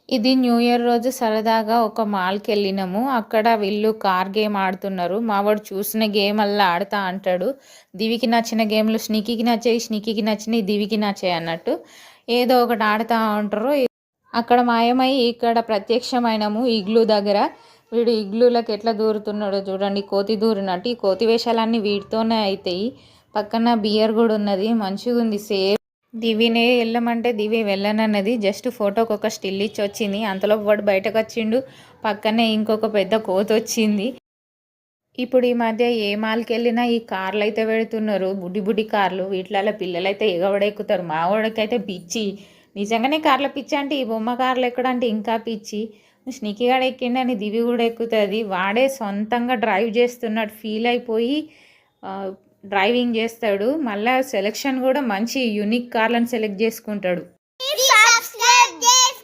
ఇది new year రోజు సరదాగా ఒక మాల్‌కి వెళ్ళినాము. అక్కడ వీళ్ళు కార్ గేమ్ ఆడుతున్నారు. మావాడు చూసిన గేమ్ అల్లా ఆడతా అంటాడు. దివికి నచ్చిన గేమ్‌లు స్నీకీకి నచ్చాయి, స్నీకీకి నచ్చినయి దివికి నచ్చాయి అన్నట్టు. ఏదో ఒకటి ఆడుతా ఉంటారు. అక్కడ మాయమై ఇక్కడ ప్రత్యక్షమైనము ఇగ్లూ దగ్గర. వీడు ఇగ్లూలోకి ఎట్లా దూరుతున్నాడో చూడండి, కోతి దూరినట్టు. ఈ కోతి వేషాలన్నీ వీటితోనే అయితాయి. పక్కన బియర్ కూడా ఉన్నది, మంచిగుంది సేమ్. దివినే వెళ్ళమంటే దివి వెళ్ళనన్నది. జస్ట్ ఫోటోకి ఒక స్టిల్ ఇచ్చి వచ్చింది. అంతలో వాడు బయటకు వచ్చిండు. పక్కనే ఇంకొక పెద్ద కోతి వచ్చింది. ఇప్పుడు ఈ మధ్య ఏ మాల్కి వెళ్ళినా ఈ కార్లు అయితే పెడుతున్నారు, బుడ్డి బుడ్డి కార్లు. వీటిలలో పిల్లలు అయితే ఎగబడెక్కుతారు. మా వాడికైతే పిచ్చి, నిజంగానే కార్ల పిచ్చి. అంటే ఈ బొమ్మ కార్లు ఎక్కడంటే ఇంకా పిచ్చి. స్నికిగాడు ఎక్కిండని దివి కూడా ఎక్కుతుంది. వాడే సొంతంగా డ్రైవ్ చేస్తున్నట్టు ఫీల్ అయిపోయి డ్రైవింగ్ చేస్తాడు. మళ్ళీ సెలెక్షన్ కూడా మంచి యూనిక్ కార్లను సెలెక్ట్ చేసుకుంటాడు.